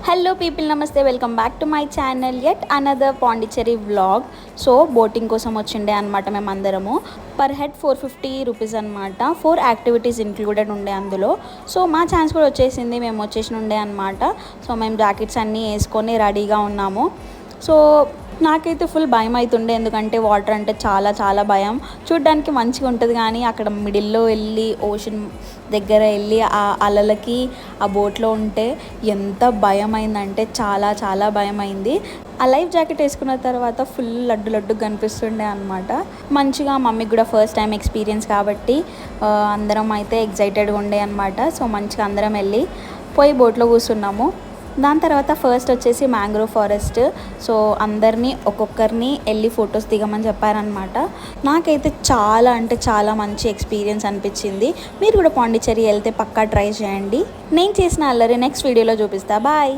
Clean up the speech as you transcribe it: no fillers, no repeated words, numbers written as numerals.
Hello people, నమస్తే. Welcome back to my channel. Yet another Pondicherry vlog. So boating కోసం వచ్చిండే అనమాట మేమందరము. పర్ హెడ్ 450 రూపీస్ అనమాట. 4 యాక్టివిటీస్ ఇంక్లూడెడ్ ఉండే అందులో. సో మా ఛాన్స్ కూడా వచ్చేసింది, మేము వచ్చేసి ఉండే అనమాట. సో మేము జాకెట్స్ అన్నీ వేసుకొని రెడీగా ఉన్నాము. సో నాకైతే ఫుల్ భయం అవుతుండే, ఎందుకంటే వాటర్ అంటే చాలా చాలా భయం. చూడ్డానికి మంచిగా ఉంటుంది కానీ అక్కడ మిడిల్లో వెళ్ళి ఓషన్ దగ్గర వెళ్ళి ఆ అలలకి ఆ బోట్లో ఉంటే ఎంత భయం అయిందంటే చాలా చాలా భయం అయింది. ఆ లైఫ్ జాకెట్ వేసుకున్న తర్వాత ఫుల్ లడ్డు లడ్డు కనిపిస్తుండే అనమాట. మంచిగా మమ్మీకి కూడా ఫస్ట్ టైం ఎక్స్పీరియన్స్ కాబట్టి అందరం అయితే ఎగ్జైటెడ్గా ఉండే అనమాట. సో మంచిగా అందరం వెళ్ళి పోయి బోట్లో కూర్చున్నాము. దాని తర్వాత ఫస్ట్ వచ్చేసి మ్యాంగ్రోవ్ ఫారెస్ట్. సో అందరినీ ఒక్కొక్కరిని వెళ్ళి ఫొటోస్ దిగమని చెప్పారనమాట. నాకైతే చాలా అంటే చాలా మంచి ఎక్స్పీరియన్స్ అనిపించింది. మీరు కూడా పాండిచ్చేరి వెళ్తే పక్కా ట్రై చేయండి. నేను చేసిన అల్లరి నెక్స్ట్ వీడియోలో చూపిస్తా. బాయ్.